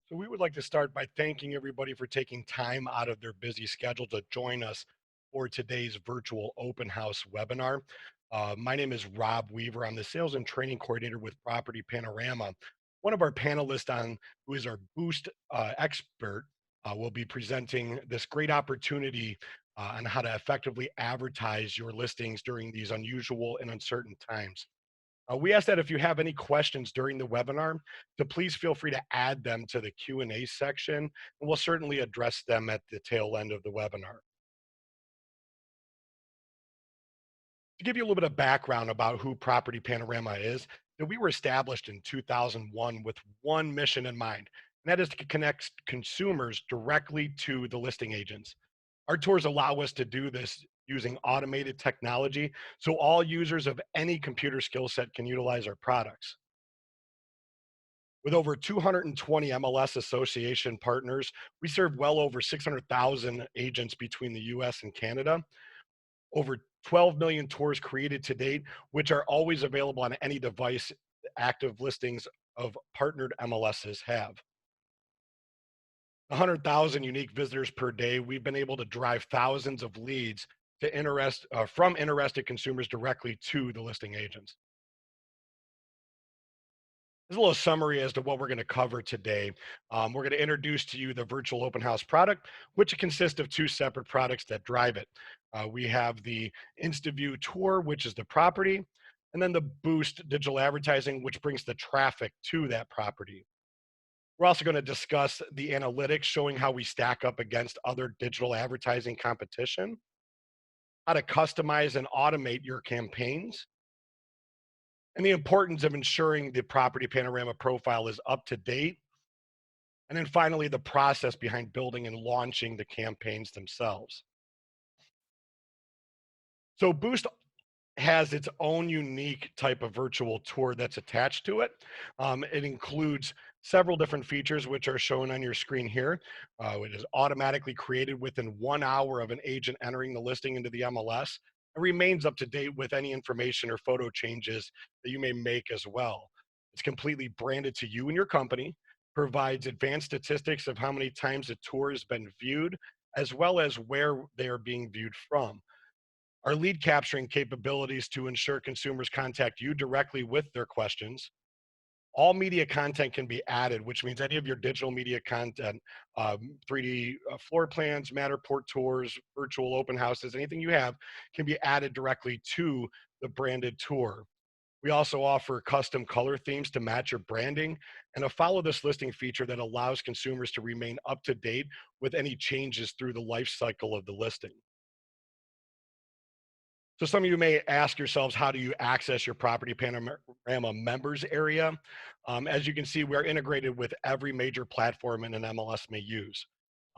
So we would like to start by thanking everybody for taking time out of their busy schedule to join us for today's virtual open house webinar. My name is Rob Weaver. I'm the sales and training coordinator with Property Panorama. One of our panelists who is our Boost expert, will be presenting this great opportunity on how to effectively advertise your listings during these unusual and uncertain times. We ask that if you have any questions during the webinar, to please feel free to add them to the Q&A section, and we'll certainly address them at the tail end of the webinar. To give you a little bit of background about who Property Panorama is, that we were established in 2001 with one mission in mind, and that is to connect consumers directly to the listing agents. Our tours allow us to do this using automated technology, so all users of any computer skill set can utilize our products. With over 220 MLS association partners, we serve well over 600,000 agents between the US and Canada. Over 12 million tours created to date, which are always available on any device active listings of partnered MLSs have. 100,000 unique visitors per day. We've been able to drive thousands of leads from interested consumers directly to the listing agents. There's a little summary as to what we're going to cover today. We're going to introduce to you the virtual open house product, which consists of two separate products that drive it. We have the InstaView tour, which is the property, and then the Boost digital advertising, which brings the traffic to that property. We're also going to discuss the analytics showing how we stack up against other digital advertising competition, how to customize and automate your campaigns, and the importance of ensuring the property panorama profile is up to date. And then finally, the process behind building and launching the campaigns themselves. So Boost has its own unique type of virtual tour that's attached to it. It includes several different features, which are shown on your screen here. It is automatically created within 1 hour of an agent entering the listing into the MLS, and remains up to date with any information or photo changes that you may make as well. It's completely branded to you and your company, provides advanced statistics of how many times a tour has been viewed, as well as where they are being viewed from. Our lead capturing capabilities to ensure consumers contact you directly with their questions. All media content can be added, which means any of your digital media content, 3D floor plans, Matterport tours, virtual open houses, anything you have can be added directly to the branded tour. We also offer custom color themes to match your branding, and a follow this listing feature that allows consumers to remain up to date with any changes through the life cycle of the listing. So some of you may ask yourselves, how do you access your Property Panorama members area? As you can see, we're integrated with every major platform an MLS may use.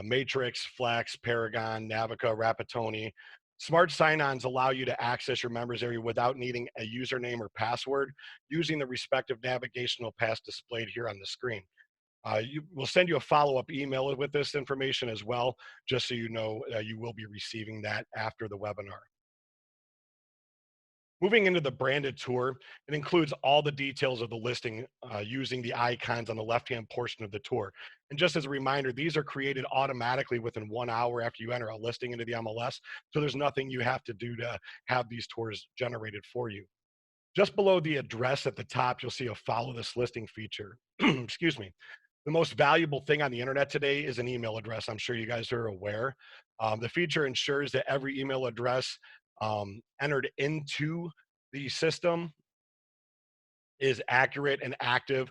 Matrix, Flex, Paragon, Navica, Rapatoni. Smart sign-ons allow you to access your members area without needing a username or password, using the respective navigational paths displayed here on the screen. We'll send you a follow-up email with this information as well, just so you know you will be receiving that after the webinar. Moving into the branded tour, it includes all the details of the listing using the icons on the left-hand portion of the tour. And just as a reminder, these are created automatically within 1 hour after you enter a listing into the MLS. So there's nothing you have to do to have these tours generated for you. Just below the address at the top, you'll see a follow this listing feature. Excuse me. The most valuable thing on the internet today is an email address. I'm sure you guys are aware. The feature ensures that every email address entered into the system is accurate and active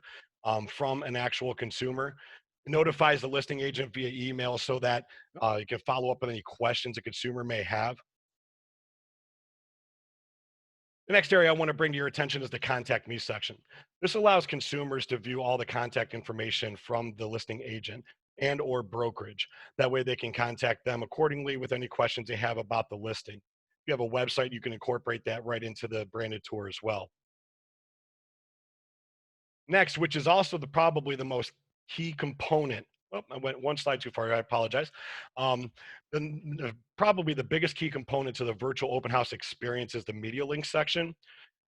from an actual consumer. It notifies the listing agent via email so that you can follow up on any questions a consumer may have. The next area I want to bring to your attention is the contact me section. This allows consumers to view all the contact information from the listing agent and or brokerage. That way they can contact them accordingly with any questions they have about the listing. If you have a website, you can incorporate that right into the branded tour as well. Next, which is also probably the most key component. Oh, I went one slide too far. I apologize. Um, Probably the biggest key component to the virtual open house experience is the media link section.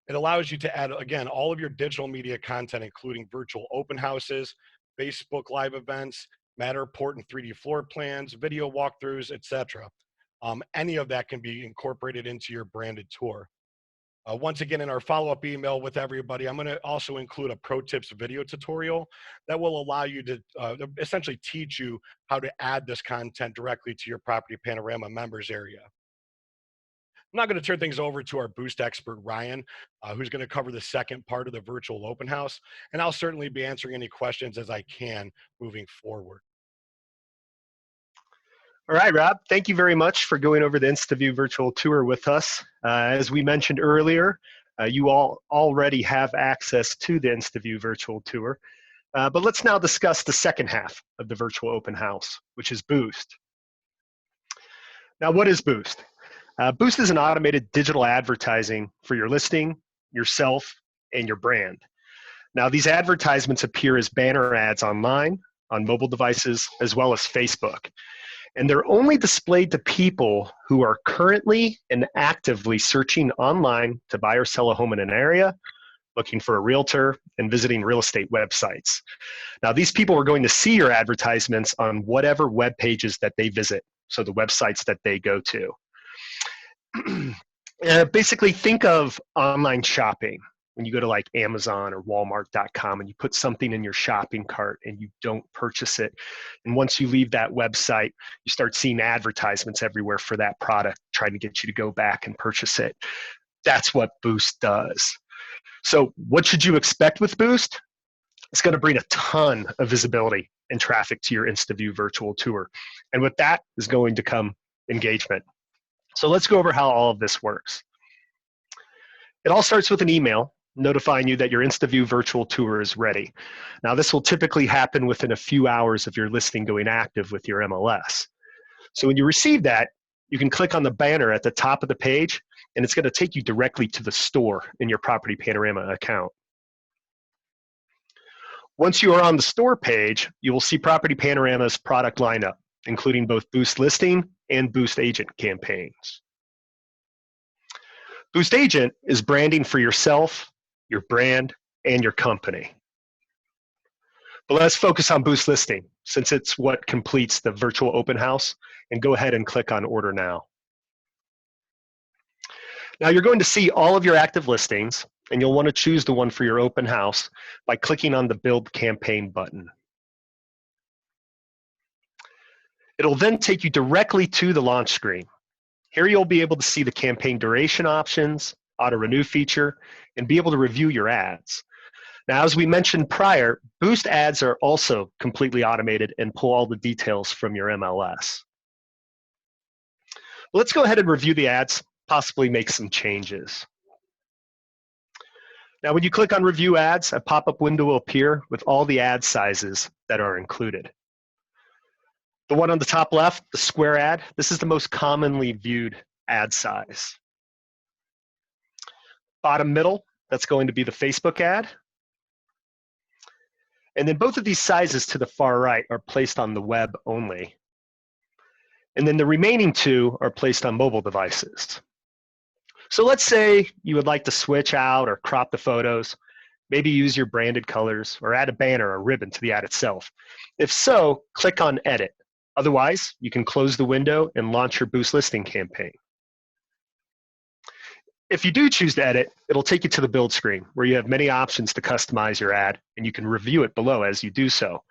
It allows you to add, again, all of your digital media content, including virtual open houses, Facebook Live events, Matterport and 3D floor plans, video walkthroughs, etc. Any of that can be incorporated into your branded tour. Once again, in our follow-up email with everybody, I'm going to also include a pro tips video tutorial that will allow you to essentially teach you how to add this content directly to your Property Panorama members area. I'm now going to turn things over to our Boost expert, Ryan, who's going to cover the second part of the virtual open house, and I'll certainly be answering any questions as I can moving forward. All right, Rob, thank you very much for going over the InstaView virtual tour with us. As we mentioned earlier, you all already have access to the InstaView virtual tour, but let's now discuss the second half of the virtual open house, which is Boost. Now, what is Boost? Boost is an automated digital advertising for your listing, yourself, and your brand. Now, these advertisements appear as banner ads online, on mobile devices, as well as Facebook. And they're only displayed to people who are currently and actively searching online to buy or sell a home in an area, looking for a realtor, and visiting real estate websites. Now, these people are going to see your advertisements on whatever web pages that they visit, so the websites that they go to. Basically, think of online shopping. When you go to like Amazon or Walmart.com and you put something in your shopping cart and you don't purchase it. And once you leave that website, you start seeing advertisements everywhere for that product, trying to get you to go back and purchase it. That's what Boost does. So what should you expect with Boost? It's going to bring a ton of visibility and traffic to your InstaView virtual tour. And with that is going to come engagement. So let's go over how all of this works. It all starts with an email notifying you that your InstaView virtual tour is ready. Now, this will typically happen within a few hours of your listing going active with your MLS. So when you receive that, you can click on the banner at the top of the page, and it's going to take you directly to the store in your Property Panorama account. Once you are on the store page, you will see Property Panorama's product lineup, including both Boost Listing and Boost Agent campaigns. Boost Agent is branding for yourself, your brand, and your company. But let's focus on Boost Listing, since it's what completes the virtual open house, and go ahead and click on Order Now. Now you're going to see all of your active listings, and you'll want to choose the one for your open house by clicking on the Build Campaign button. It'll then take you directly to the launch screen. Here you'll be able to see the campaign duration options, auto renew feature, and be able to review your ads. Now, as we mentioned prior, Boost ads are also completely automated and pull all the details from your MLS. Let's go ahead and review the ads, possibly make some changes. Now, when you click on Review Ads, a pop-up window will appear with all the ad sizes that are included. The one on the top left, the square ad, this is the most commonly viewed ad size. Bottom middle, that's going to be the Facebook ad. And then both of these sizes to the far right are placed on the web only. And then the remaining two are placed on mobile devices. So let's say you would like to switch out or crop the photos, maybe use your branded colors or add a banner or ribbon to the ad itself. If so, click on Edit. Otherwise, you can close the window and launch your Boost Listing campaign. If you do choose to edit, it'll take you to the build screen where you have many options to customize your ad, and you can review it below as you do so.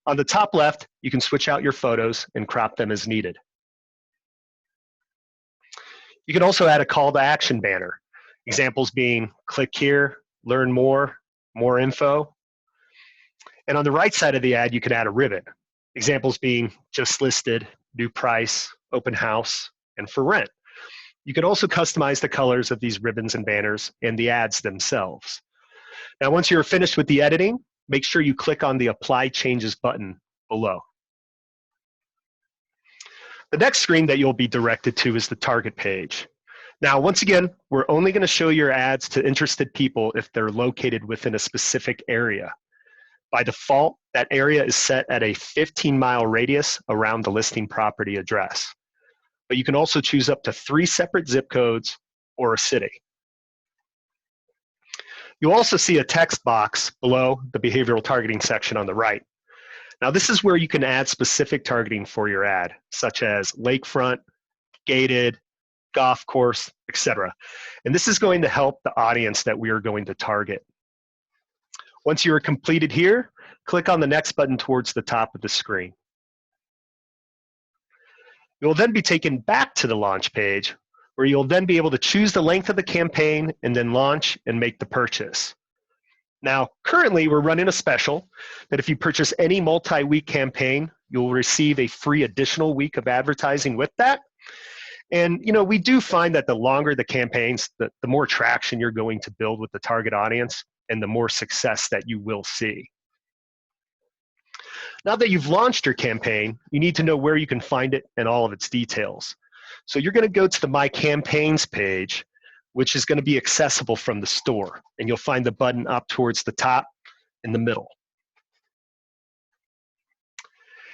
On the top left, you can switch out your photos and crop them as needed. You can also add a call to action banner. Examples being click here, learn more, more info. And on the right side of the ad, you can add a ribbon. Examples being just listed, new price, open house, and for rent. You can also customize the colors of these ribbons and banners and the ads themselves. Now, once you're finished with the editing, make sure you click on the Apply Changes button below. The next screen that you'll be directed to is the target page. Now, once again, we're only going to show your ads to interested people if they're located within a specific area. By default, that area is set at a 15-mile radius around the listing property address. But you can also choose up to 3 separate zip codes or a city. You'll also see a text box below the behavioral targeting section on the right. Now, this is where you can add specific targeting for your ad, such as lakefront, gated, golf course, etc. And this is going to help the audience that we are going to target. Once you are completed here, click on the next button towards the top of the screen. You will then be taken back to the launch page, where you'll then be able to choose the length of the campaign and then launch and make the purchase. Now, currently we're running a special that if you purchase any multi-week campaign, you'll receive a free additional week of advertising with that. And we do find that the longer the campaigns, the more traction you're going to build with the target audience and the more success that you will see. Now that you've launched your campaign, you need to know where you can find it and all of its details. So you're going to go to the My Campaigns page, which is going to be accessible from the store. And you'll find the button up towards the top in the middle.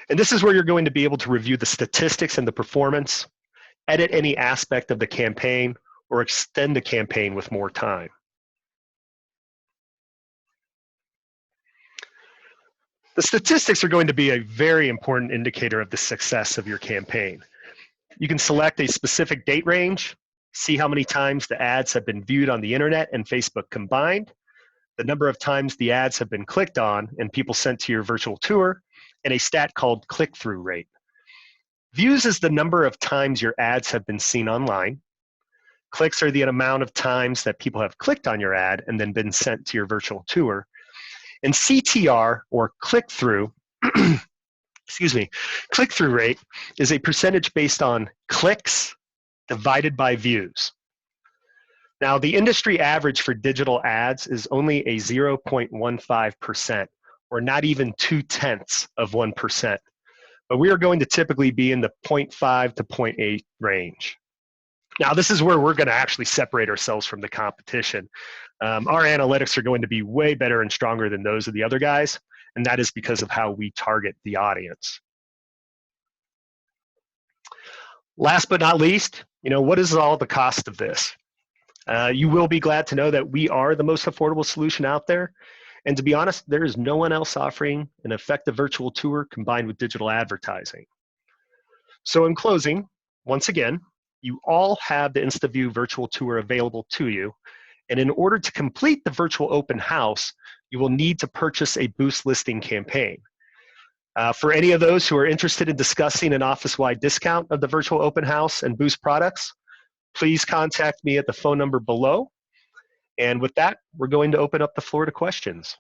And this is where you're going to be able to review the statistics and the performance, edit any aspect of the campaign, or extend the campaign with more time. The statistics are going to be a very important indicator of the success of your campaign. You can select a specific date range, see how many times the ads have been viewed on the internet and Facebook combined, the number of times the ads have been clicked on and people sent to your virtual tour, and a stat called click-through rate. Views is the number of times your ads have been seen online. Clicks are the amount of times that people have clicked on your ad and then been sent to your virtual tour. And CTR, or click-through, excuse me, click-through rate is a percentage based on clicks divided by views. Now, the industry average for digital ads is only a 0.15%, or not even 0.2%. But we are going to typically be in the 0.5 to 0.8 range. Now, this is where we're going to actually separate ourselves from the competition. Our analytics are going to be way better and stronger than those of the other guys, and that is because of how we target the audience. Last but not least, what is all the cost of this? You will be glad to know that we are the most affordable solution out there. And to be honest, there is no one else offering an effective virtual tour combined with digital advertising. So in closing, once again, you all have the InstaView virtual tour available to you. And in order to complete the virtual open house, you will need to purchase a boost listing campaign. For any of those who are interested in discussing an office-wide discount of the virtual open house and boost products, please contact me at the phone number below. And with that, we're going to open up the floor to questions.